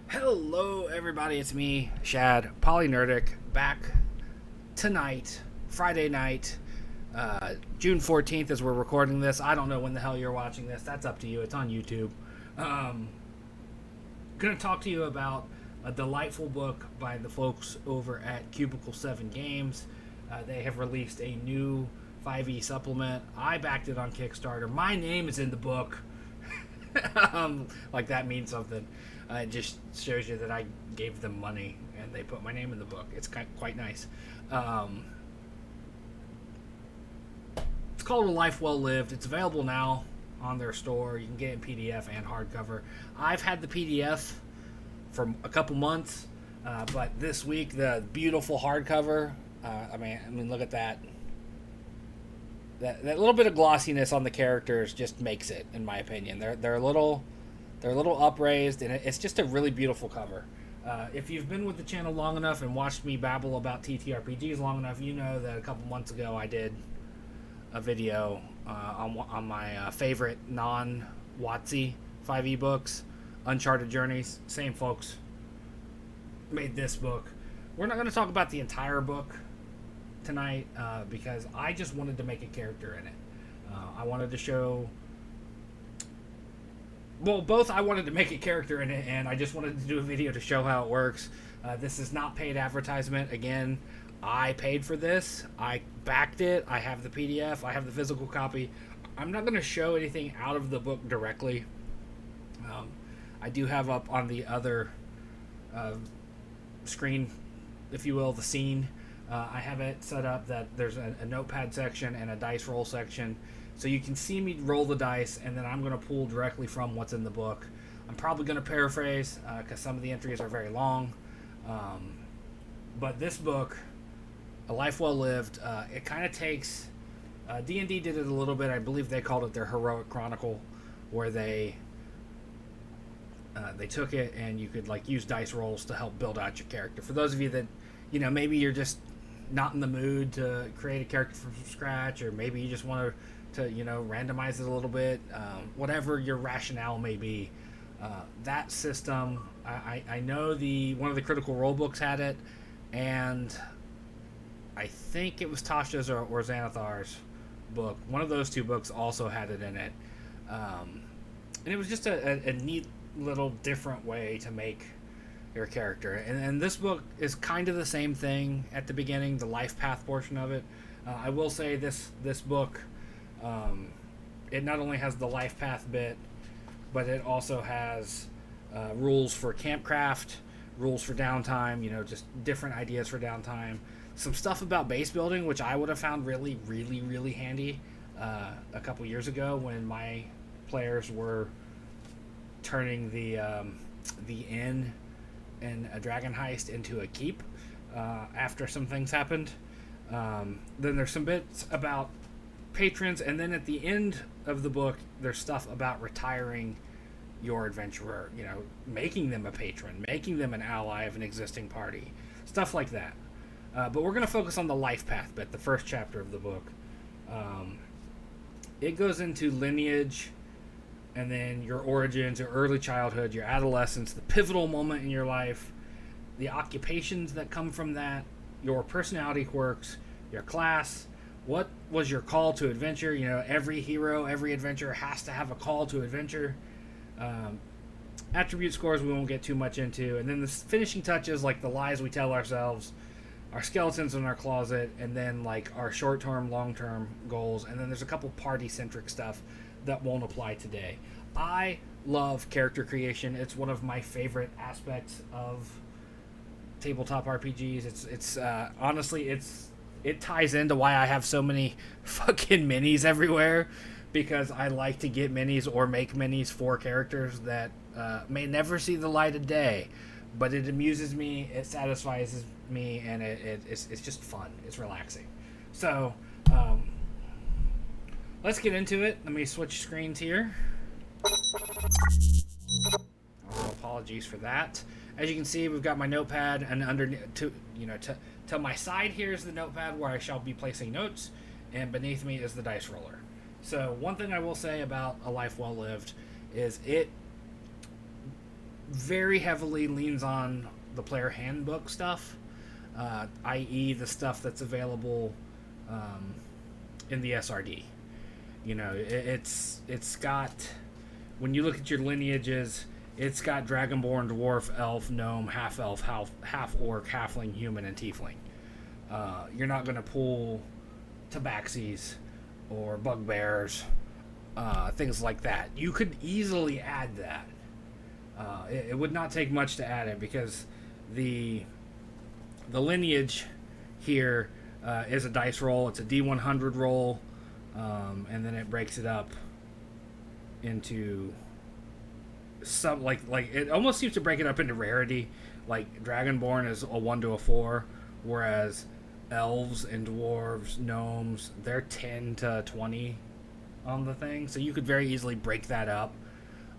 Hello, everybody. It's me, Shad Polynerdic, back tonight, Friday night, June 14th, as we're recording this. I don't know when the hell you're watching this. That's up to you. It's on YouTube. Going to talk to you about a delightful book by the folks over at Cubicle 7 Games. They have released a new 5e supplement. I backed it on Kickstarter. My name is in the book. Like that means something. It just shows you that I gave them money and they put my name in the book. It's quite nice. It's called A Life Well Lived. It's available now on their store. You can get it in PDF and hardcover. I've had the PDF for a couple months, but this week the beautiful hardcover. I mean, look at that. That little bit of glossiness on the characters just makes it, in my opinion. They're a little upraised, and it's just a really beautiful cover. If you've been with the channel long enough and watched me babble about TTRPGs long enough, you know that a couple months ago I did a video on my favorite non-WotC 5e books, Uncharted Journeys. Same folks made this book. We're not going to talk about the entire book tonight because I just wanted to make a character in it. I wanted to show... Well, both I wanted to make a character in it, and I just wanted to do a video to show how it works. This is not paid advertisement. Again, I paid for this. I backed it. I have the PDF. I have the physical copy. I'm not going to show anything out of the book directly. I do have up on the other screen, if you will, the scene. I have it set up that there's a notepad section and a dice roll section. So you can see me roll the dice, and then I'm going to pull directly from what's in the book. I'm probably going to paraphrase because some of the entries are very long. But this book, A Life Well Lived, it kind of takes... D&D did it a little bit. I believe they called it their Heroic Chronicle, where they took it and you could use dice rolls to help build out your character. For those of you that, maybe you're just not in the mood to create a character from scratch, or maybe you just want to randomize it a little bit, whatever your rationale may be, that system, I know one of the Critical Role books had it, and I think it was Tasha's or Xanathar's book. One of those two books also had it in it, and it was just a neat little different way to make your character. And this book is kind of the same thing at the beginning, the life path portion of it. I will say this book, it not only has the life path bit, but it also has rules for campcraft, rules for downtime, just different ideas for downtime. Some stuff about base building, which I would have found really, really, really handy a couple years ago when my players were turning the inn in a dragon heist into a keep after some things happened. Then there's some bits about patrons, and then at the end of the book there's stuff about retiring your adventurer, making them a patron, making them an ally of an existing party, stuff like that. But we're going to focus on the life path bit, the first chapter of the book. It goes into lineage, and then your origins, your early childhood, your adolescence, the pivotal moment in your life, the occupations that come from that, your personality quirks, your class. What was your call to adventure? Every hero, every adventurer has to have a call to adventure. Attribute scores we won't get too much into. And then the finishing touches, like the lies we tell ourselves, our skeletons in our closet, and then our short-term, long-term goals. And then there's a couple party-centric stuff that won't apply today. I love character creation. It's one of my favorite aspects of tabletop RPGs. It's honestly, it ties into why I have so many fucking minis everywhere, because I like to get minis or make minis for characters that may never see the light of day, but it amuses me, it satisfies me, and it's just fun. It's relaxing. So let's get into it. Let me switch screens here. Apologies for that. As you can see, we've got my notepad, and underneath, to my side here is the notepad where I shall be placing notes, and beneath me is the dice roller. So one thing I will say about A Life Well Lived is it very heavily leans on the player handbook stuff, i.e., the stuff that's available in the SRD. You know, it's got, when you look at your lineages, it's got Dragonborn, Dwarf, Elf, Gnome, Half Elf, half Orc, Halfling, Human, and Tiefling. You're not going to pull Tabaxis or Bugbears, things like that. You could easily add that. It would not take much to add it, because the lineage here is a dice roll. It's a D100 roll, and then it breaks it up into some, like it almost seems to break it up into rarity. Like Dragonborn is a 1 to a 4, whereas elves and dwarves, gnomes, they're 10 to 20 on the thing. So you could very easily break that up.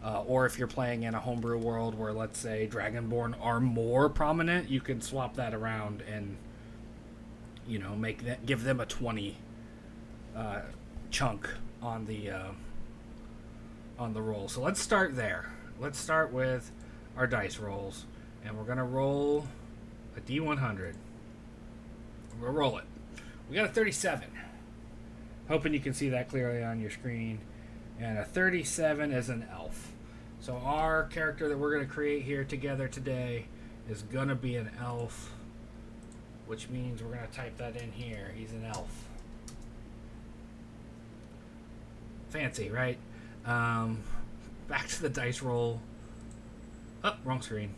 Or if you're playing in a homebrew world where, let's say, Dragonborn are more prominent, you can swap that around and, you know, give them a 20 chunk on the roll. So let's start there. Let's start with our dice rolls, and we're gonna roll a D100. We're gonna roll it. We got a 37. Hoping you can see that clearly on your screen. And a 37 is an elf. So our character that we're going to create here together today is going to be an elf, which means we're going to type that in here. He's an elf. Fancy, right? Back to the dice roll. Oh, wrong screen.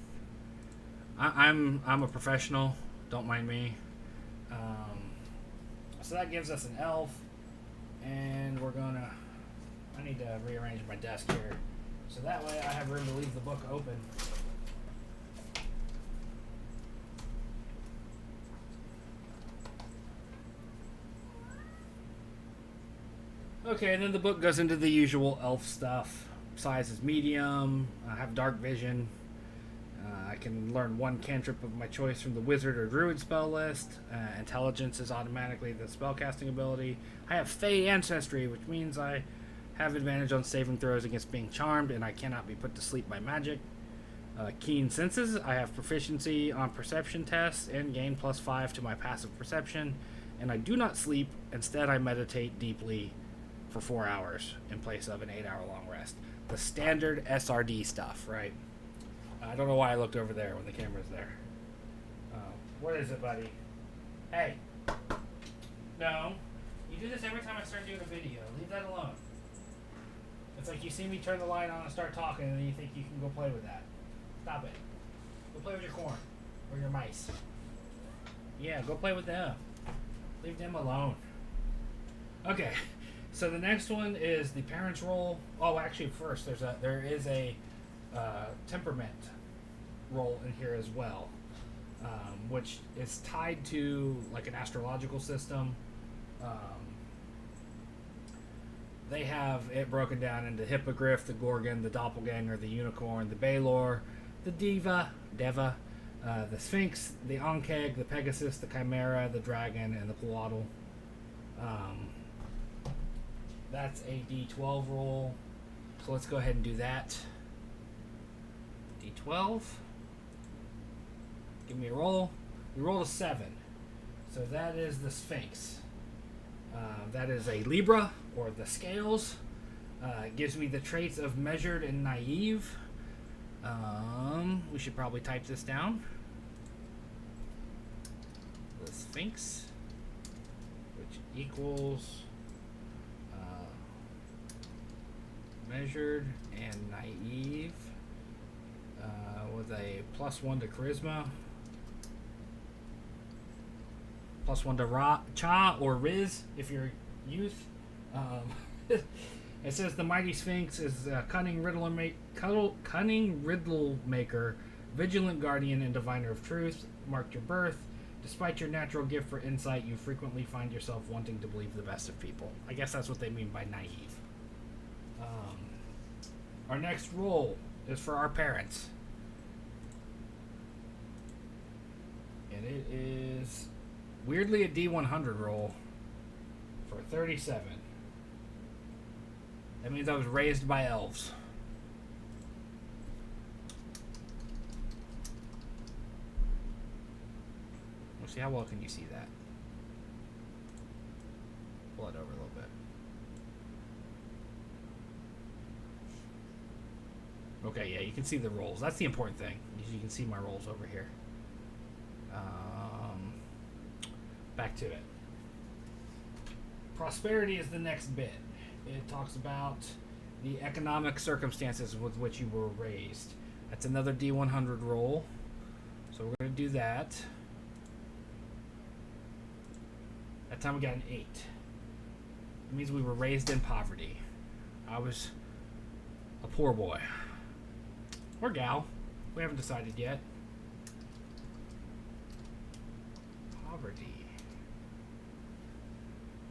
I'm a professional. Don't mind me. So that gives us an elf. And we're going to... I need to rearrange my desk here, so that way I have room to leave the book open. Okay, and then the book goes into the usual elf stuff. Size is medium. I have dark vision. I can learn one cantrip of my choice from the wizard or druid spell list. Intelligence is automatically the spellcasting ability. I have Fey ancestry, which means I have advantage on saving throws against being charmed, and I cannot be put to sleep by magic. Keen senses. I have proficiency on perception tests and gain +5 to my passive perception, and I do not sleep. Instead, I meditate deeply for 4 hours in place of an 8-hour-long rest. The standard SRD stuff, right? I don't know why I looked over there when the camera's there. What is it, buddy? Hey. No. You do this every time I start doing a video. Leave that alone. It's like you see me turn the light on and start talking, and then you think you can go play with that. Stop it. Go play with your corn. Or your mice. Yeah, go play with them. Leave them alone. Okay. So the next one is the parents' roll. Oh, actually, first there is a temperament roll in here as well, which is tied to like an astrological system. They have it broken down into Hippogriff, the Gorgon, the Doppelganger, the Unicorn, the Baylor, the Deva, the Sphinx, the Ankeg, the Pegasus, the Chimera, the Dragon, and the Ploddle. That's a D12 roll. So let's go ahead and do that. D12. Give me a roll. We rolled a 7. So that is the Sphinx. That is a Libra, or the scales. It gives me the traits of measured and naive. We should probably type this down. The Sphinx, which equals measured and naive, with a +1 to charisma, +1 to cha or riz if you're youth. It says the mighty Sphinx is a cunning riddle maker, vigilant guardian, and diviner of truth. Marked your birth. Despite your natural gift for insight, you frequently find yourself wanting to believe the best of people. I guess that's what they mean by naive. Our next roll is for our parents. And it is weirdly a D100 roll for 37. That means I was raised by elves. See, how well can you see that? Pull it over a little bit. Okay, yeah, you can see the rolls. That's the important thing. You can see my rolls over here. Back to it. Prosperity is the next bit. It talks about the economic circumstances with which you were raised. That's another D100 roll. So we're going to do that. That time we got an 8. It means we were raised in poverty. I was a poor boy. Or gal. We haven't decided yet. Poverty.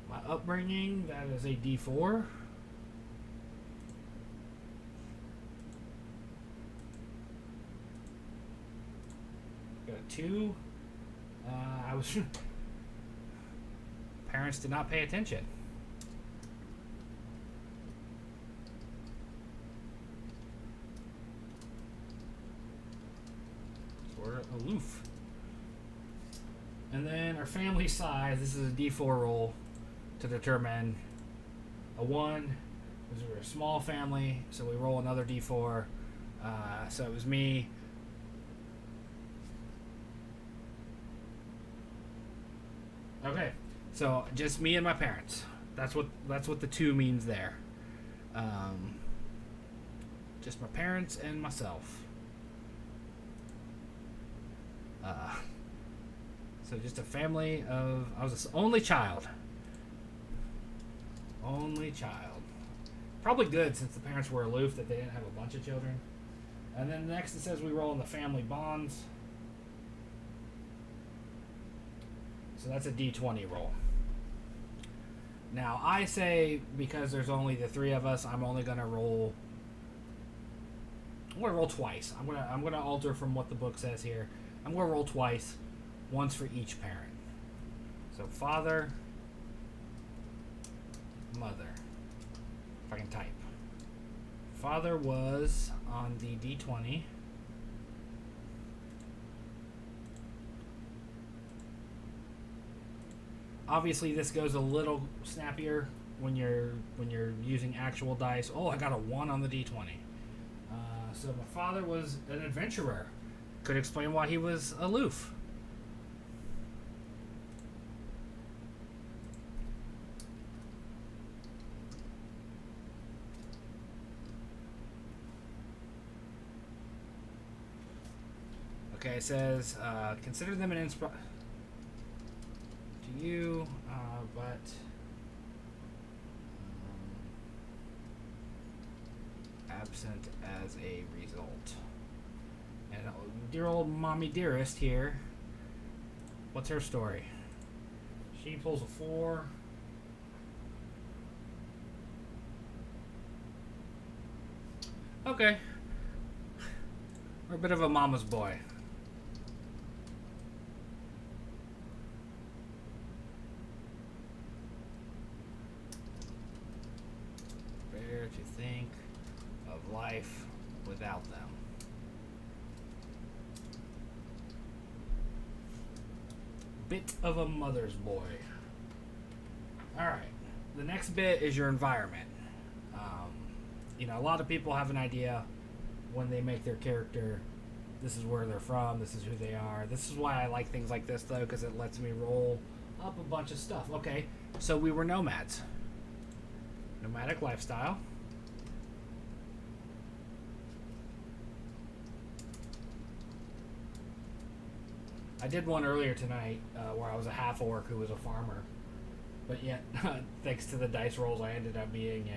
My upbringing, that is a D4. Got a 2. I was... Parents did not pay attention. We're aloof. And then our family size, this is a D4 roll to determine a 1. Because we're a small family, so we roll another D4. So it was me. Okay, so just me and my parents. That's what the 2 means there. Just my parents and myself. So just a family of... I was the only child. Only child. Probably good since the parents were aloof that they didn't have a bunch of children. And then next it says we roll in the family bonds. So that's a D20 roll. Now I say because there's only the 3 of us, I'm only gonna roll... I'm gonna roll twice. I'm gonna alter from what the book says here. I'm gonna roll twice, once for each parent. So father, mother. If I can type. Father was on the D20. Obviously, this goes a little snappier when you're using actual dice. Oh, I got a 1 on the D20. So my father was an adventurer. Could explain why he was aloof. Okay, it says, consider them an inspiration to you, but absent as a result. And dear old mommy dearest here, what's her story? She pulls a 4. Okay. We're a bit of a mama's boy. Bear to think of life without them. Bit of a mother's boy. Alright. The next bit is your environment. A lot of people have an idea when they make their character. This is where they're from. This is who they are. This is why I like things like this, though, because it lets me roll up a bunch of stuff. Okay, so we were nomads. Nomadic lifestyle. I did one earlier tonight where I was a half-orc who was a farmer. But yet, thanks to the dice rolls, I ended up being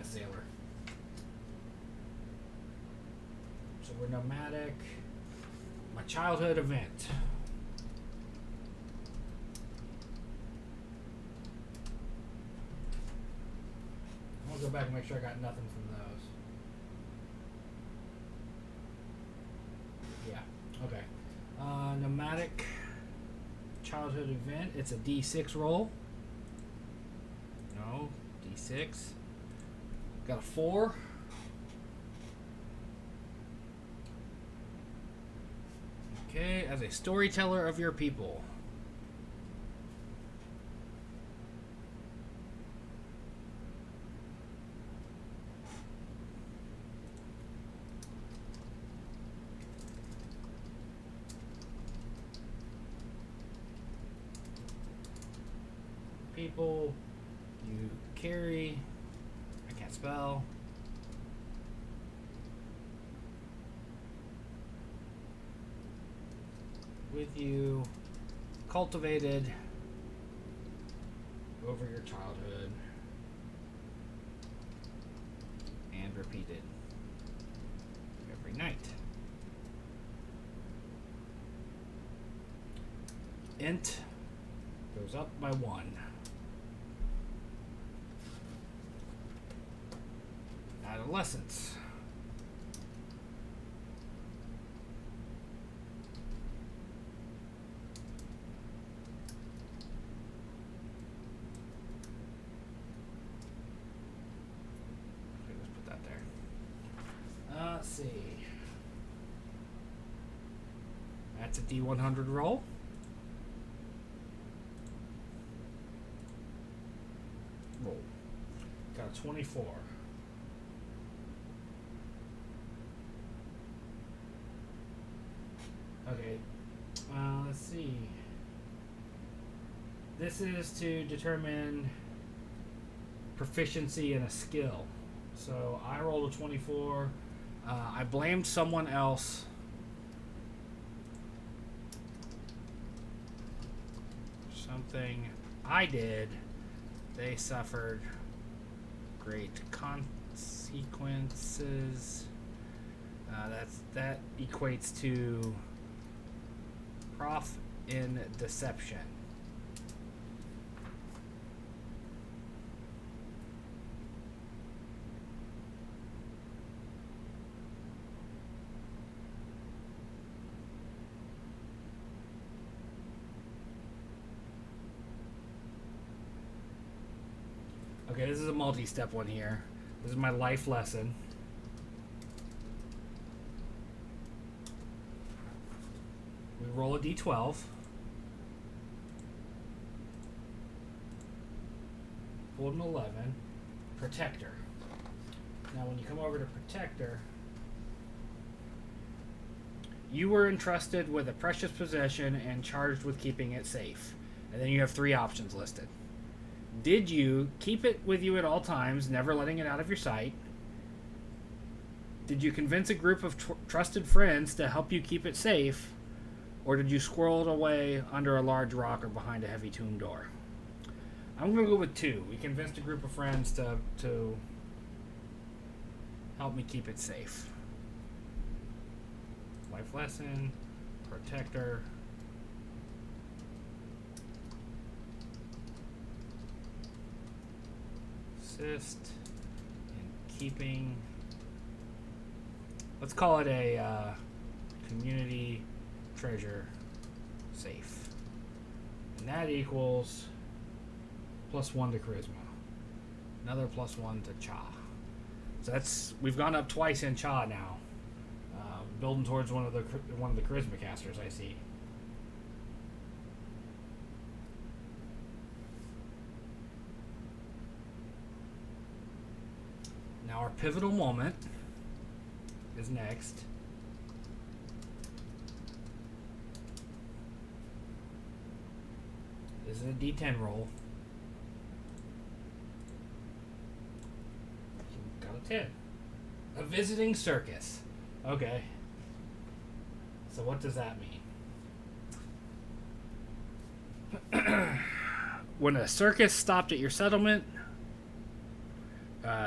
a sailor. So we're nomadic. My childhood event. I'm gonna go back and make sure I got nothing from those. Yeah, okay. Nomadic childhood event. It's a D6 roll. No, D6. Got a 4. Okay, as a storyteller of your people. People, you carry, I can't spell. With you, cultivated over your childhood, and repeated every night. Int goes up by 1. Adolescence. Let's put that there. Let's see. That's a D100 roll. Roll. Got a 24. Okay, let's see. This is to determine proficiency in a skill. So I rolled a 24. I blamed someone else. Something I did. They suffered great consequences. That equates to prof in deception. Okay, this is a multi-step one here. This is my life lesson. We roll a d12. Rolled an 11. Protector. Now when you come over to Protector, you were entrusted with a precious possession and charged with keeping it safe. And then you have 3 options listed. Did you keep it with you at all times, never letting it out of your sight? Did you convince a group of trusted friends to help you keep it safe? Or did you squirrel it away under a large rock or behind a heavy tomb door? I'm going to go with 2. We convinced a group of friends to help me keep it safe. Life lesson, Protector. Assist in keeping. Let's call it a community treasure safe. And that equals +1 to charisma. Another +1 to cha. So we've gone up twice in cha now. Building towards one of the charisma casters I see. Now our pivotal moment is next. This is a D10 roll. Got a 10. A visiting circus. Okay. So what does that mean? When a circus stopped at your settlement,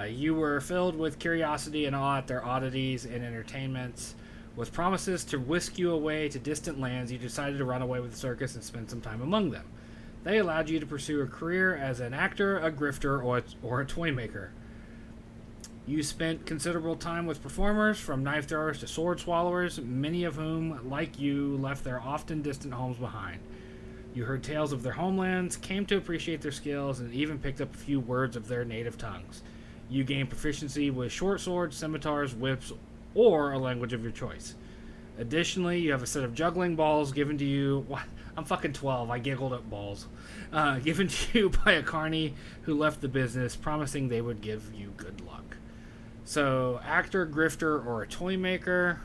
you were filled with curiosity and awe at their oddities and entertainments. With promises to whisk you away to distant lands, you decided to run away with the circus and spend some time among them. They allowed you to pursue a career as an actor, a grifter, or a toy maker. You spent considerable time with performers, from knife throwers to sword swallowers, many of whom, like you, left their often distant homes behind. You heard tales of their homelands, came to appreciate their skills, and even picked up a few words of their native tongues. You gained proficiency with short swords, scimitars, whips, or a language of your choice. Additionally, you have a set of juggling balls given to you. What? I'm fucking 12. I giggled at balls. Given to you by a carny who left the business, promising they would give you good luck. So, actor, grifter, or a toy maker.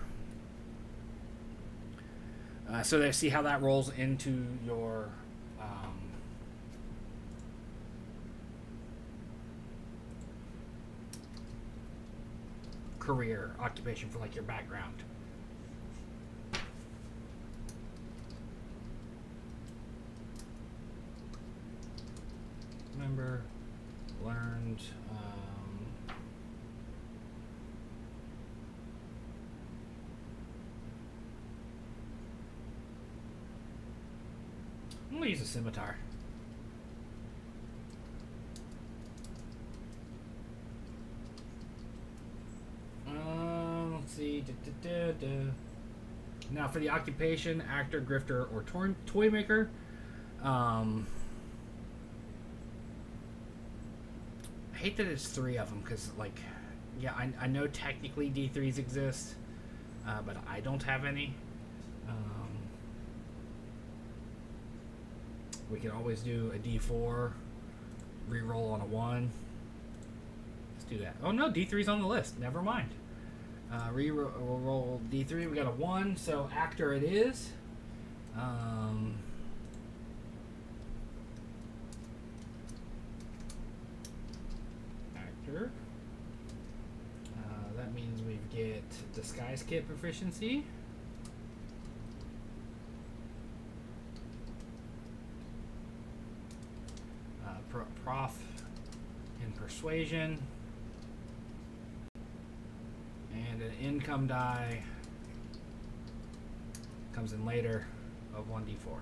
So they see how that rolls into your career, occupation, for like your background. Remember, learned. I'm gonna use a scimitar. Let's see. Now for the occupation, actor, grifter, or toy maker. I hate that it's 3 of them because, like, yeah, I know technically D3s exist, but I don't have any. We can always do a D4, reroll on a 1. Let's do that. Oh no, D3's on the list. Never mind. Reroll D3. We got a 1, so actor it is. Actor. That means we get disguise kit proficiency. Prof in persuasion, and an income die comes in later of 1d4.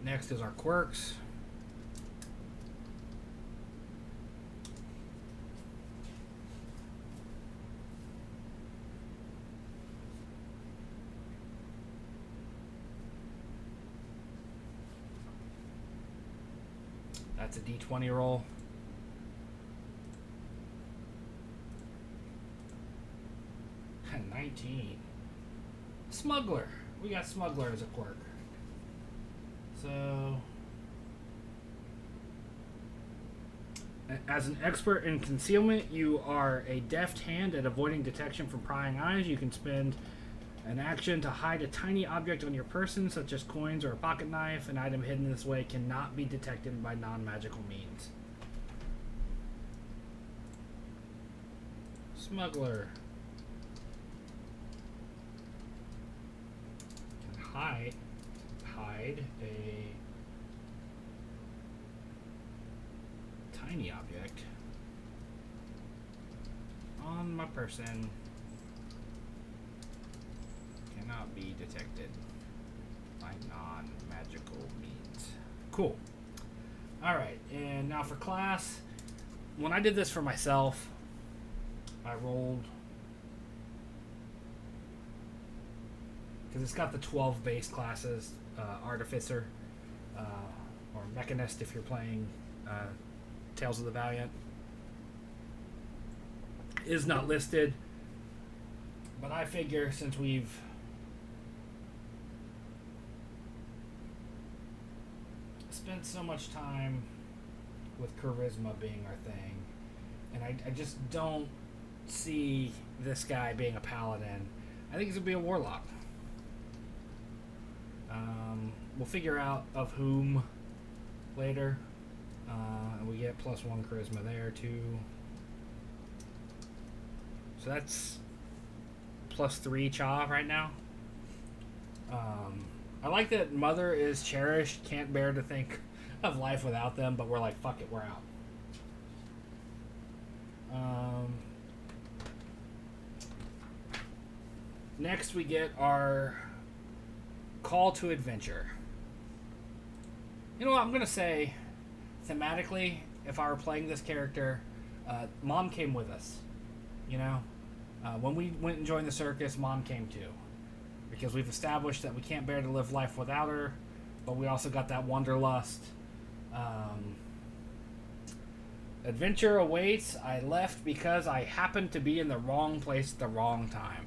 Next is our quirks. That's a D20 roll. And 19. Smuggler. We got Smuggler as a quirk. So, as an expert in concealment, you are a deft hand at avoiding detection from prying eyes. You can spend an action to hide a tiny object on your person, such as coins or a pocket knife. An item hidden this way cannot be detected by non-magical means. Smuggler. Can hide a tiny object on my person. Cannot be detected by non-magical means. Cool. Alright, and now for class. When I did this for myself, I rolled, because it's got the 12 base classes, Artificer, or Mechanist if you're playing Tales of the Valiant. Is not listed, but I figure since we've spent so much time with charisma being our thing, and I just don't see this guy being a paladin. I think he's gonna be a warlock. We'll figure out of whom later. And we get +1 charisma there too. So that's +3 Cha right now. I like that Mother is cherished, can't bear to think of life without them, but we're like, fuck it, we're out. Next we get our call to adventure. You know what, I'm going to say, thematically, if I were playing this character, Mom came with us. You know? When we went and joined the circus, Mom came too. Because we've established that we can't bear to live life without her, but we also got that wanderlust. Adventure awaits. I left because I happened to be in the wrong place at the wrong time.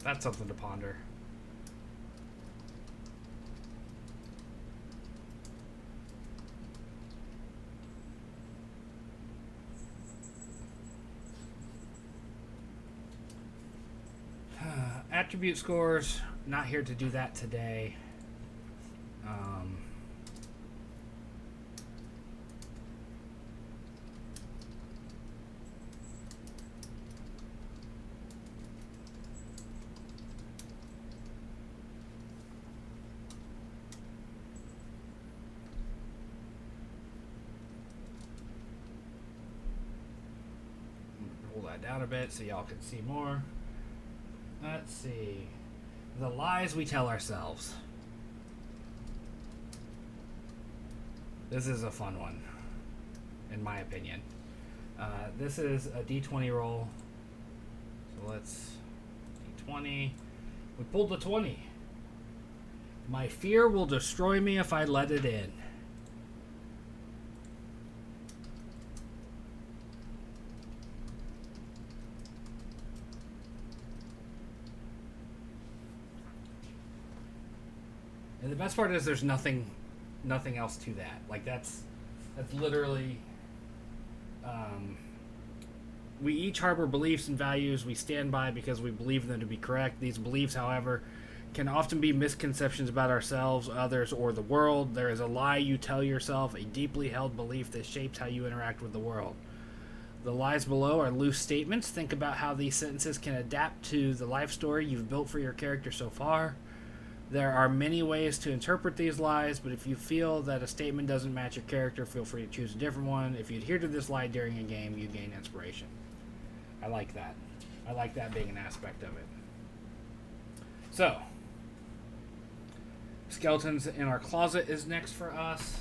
That's something to ponder. Attribute scores, not here to do that today. Pull that down a bit so y'all can see more. Let's see. The lies we tell ourselves. This is a fun one, in my opinion. This is a d20 roll. So let's d20. We pulled the 20. My fear will destroy me if I let it in. And the best part is there's nothing else to that. Like that's literally. We each harbor beliefs and values we stand by because we believe them to be correct. These beliefs, however, can often be misconceptions about ourselves, others, or the world. There is a lie you tell yourself, a deeply held belief that shapes how you interact with the world. The lies below are loose statements. Think about how these sentences can adapt to the life story you've built for your character so far. There are many ways to interpret these lies, but if you feel that a statement doesn't match your character, feel free to choose a different one. If you adhere to this lie during a game, you gain inspiration. I like that. I like that being an aspect of it. So, Skeletons in Our Closet is next for us.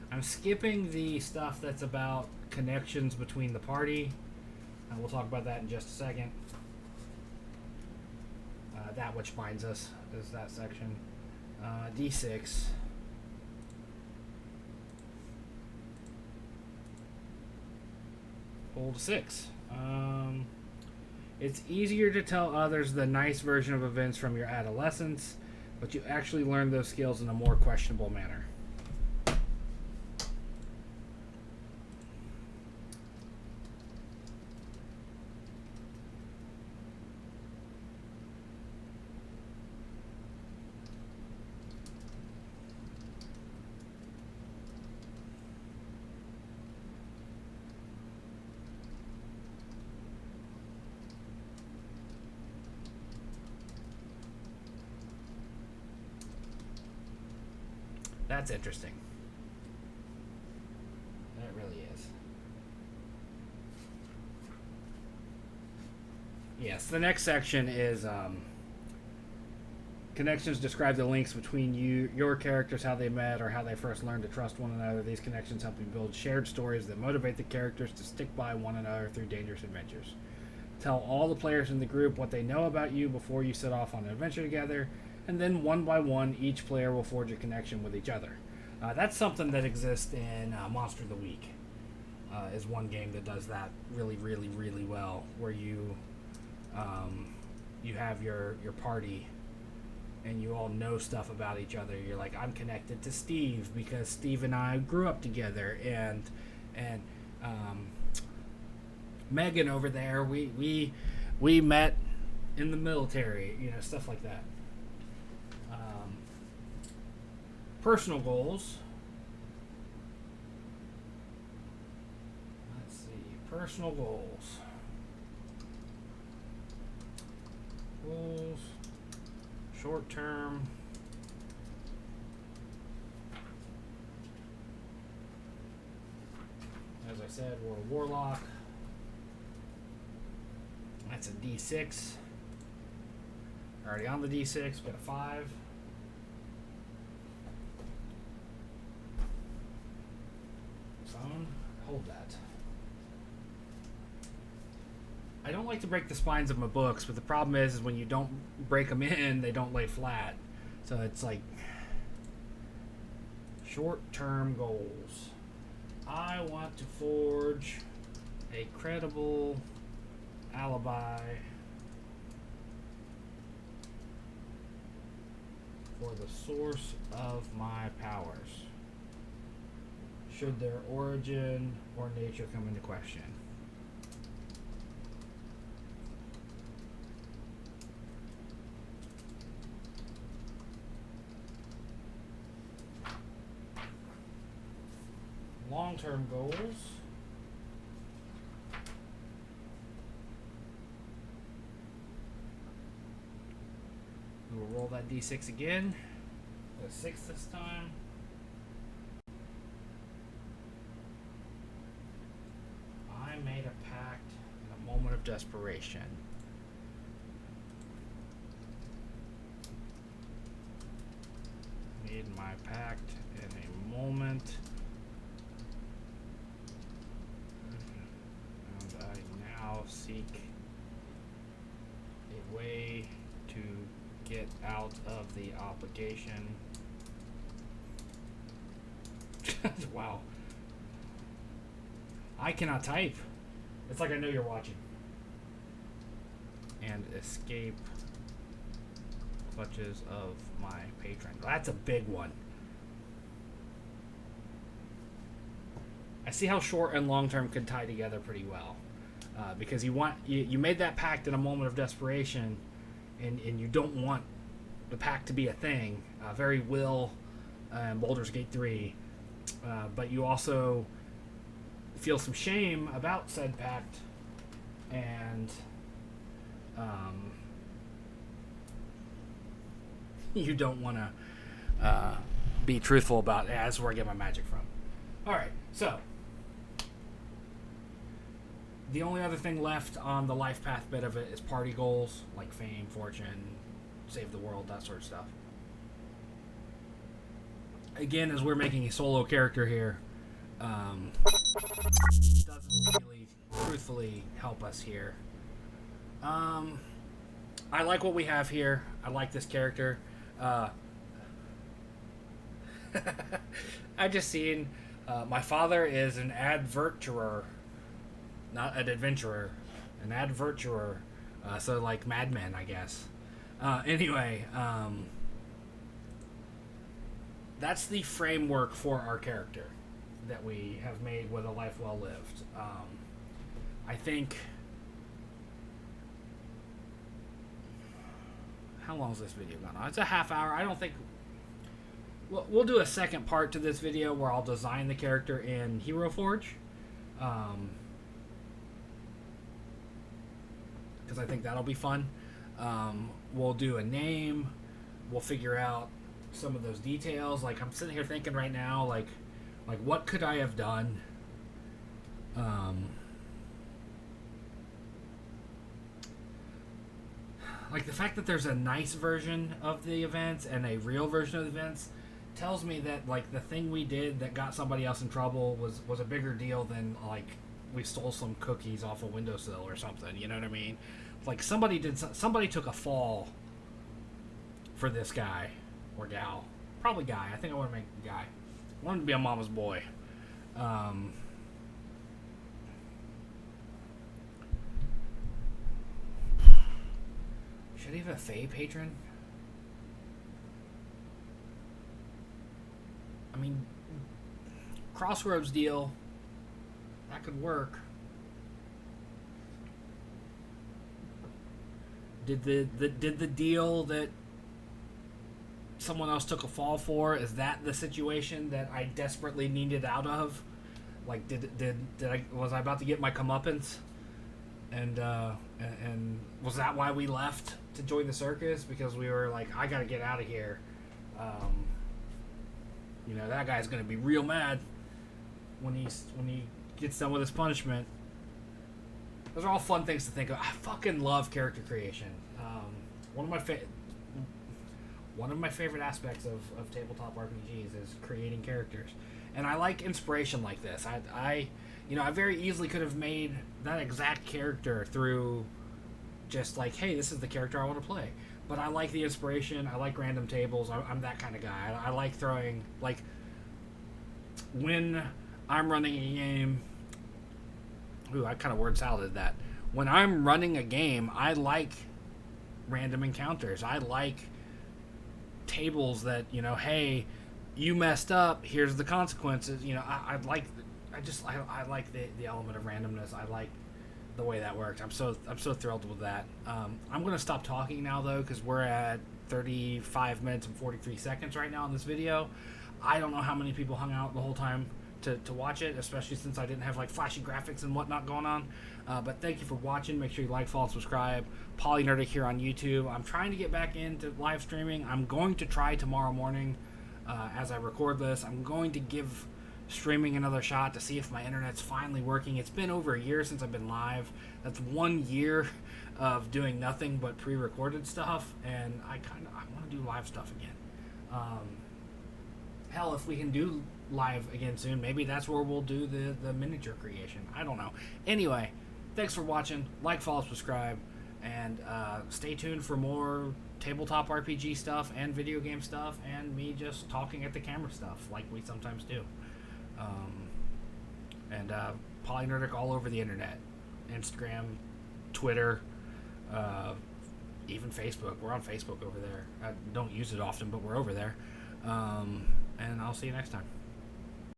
I'm skipping the stuff that's about connections between the party. We'll talk about that in just a second. That which binds us is that section. D6. Hold 6. It's easier to tell others the nice version of events from your adolescence, but you actually learn those skills in a more questionable manner. That's interesting. That really is. Yes, the next section is connections describe the links between your characters, how they met, or how they first learned to trust one another. These connections help you build shared stories that motivate the characters to stick by one another through dangerous adventures. Tell all the players in the group what they know about you before you set off on an adventure together, and then one by one, each player will forge a connection with each other. That's something that exists in Monster of the Week. Is one game that does that really, really, really well, where you have your party, and you all know stuff about each other. You're like, I'm connected to Steve because Steve and I grew up together, and Megan over there, we met in the military, stuff like that. Personal goals. Let's see. Personal goals. Goals. Short term. As I said, we're a warlock. That's a D6. Already on the D6, got a 5. Phone. build that. I don't like to break the spines of my books, but the problem is when you don't break them in, they don't lay flat. So it's like short-term goals. I want to forge a credible alibi for the source of my powers, should their origin or nature come into question. Long-term goals. We'll roll that d6 again. A 6 this time. I made a pact in a moment of desperation. Made my pact in a moment. And I now seek a way to get out of the obligation. Wow. I cannot type. It's like I know you're watching. And escape clutches of my patron. That's a big one. I see how short and long term could tie together pretty well. Because you made that pact in a moment of desperation, and you don't want the pact to be a thing. Very Will and Baldur's Gate 3. But you also feel some shame about said pact, and you don't want to be truthful about it. That's where I get my magic from. Alright, so the only other thing left on the life path bit of it is party goals, like fame, fortune, save the world, that sort of stuff. Again, as we're making a solo character here, doesn't really truthfully help us here. I like what we have here. I like this character. I just seen my father is an adventurer, not an adventurer, an adventurer. So like Mad Men, I guess. Anyway, that's the framework for our character that we have made with a life well lived. I think. How long is this video going on? It's a half hour. I don't think. We'll do a second part to this video where I'll design the character in Hero Forge. Because I think that'll be fun. We'll do a name. We'll figure out some of those details. Like, I'm sitting here thinking right now, like what could I have done? Like, the fact that there's a nice version of the events and a real version of the events tells me that, like, the thing we did that got somebody else in trouble was a bigger deal than, like, we stole some cookies off a windowsill or something. You know what I mean? Like, somebody took a fall for this guy or gal. Probably guy. I think I want to make a guy. I want him to be a mama's boy. Should he have a Fae patron? I mean, Crossroads deal. That could work. Did the deal that someone else took a fall for, is that the situation that I desperately needed out of? Like, was I about to get my comeuppance? And was that why we left to join the circus? Because we were like, I gotta get out of here. You know, that guy's gonna be real mad when he gets done with his punishment. Those are all fun things to think of. I fucking love character creation. One of my favorite aspects of tabletop RPGs is creating characters, and I like inspiration like this. I very easily could have made that exact character through just like, hey, this is the character I want to play. But I like the inspiration. I like random tables. I'm that kind of guy. I like throwing, like, when I'm running a game. Ooh, I kind of word saladed that. When I'm running a game, I like random encounters. I like tables that, hey, you messed up. Here's the consequences. I like. I like the element of randomness. I like the way that works. I'm so thrilled with that. I'm gonna stop talking now though, because we're at 35 minutes and 43 seconds right now in this video. I don't know how many people hung out the whole time to watch it, especially since I didn't have like flashy graphics and whatnot going on. But thank you for watching. Make sure you like, follow, and subscribe. Polynerdic here on YouTube. I'm trying to get back into live streaming. I'm going to try tomorrow morning as I record this. I'm going to give streaming another shot to see if my internet's finally working. It's been over a year since I've been live. That's 1 year of doing nothing but pre-recorded stuff, and I want to do live stuff again. Hell, if we can do live again soon, maybe that's where we'll do the miniature creation. I don't know. Anyway, thanks for watching. Like, follow, subscribe, and stay tuned for more tabletop RPG stuff and video game stuff and me just talking at the camera stuff like we sometimes do. And Polynerdic all over the internet. Instagram, Twitter, even Facebook. We're on Facebook over there. I don't use it often, but we're over there. And I'll see you next time.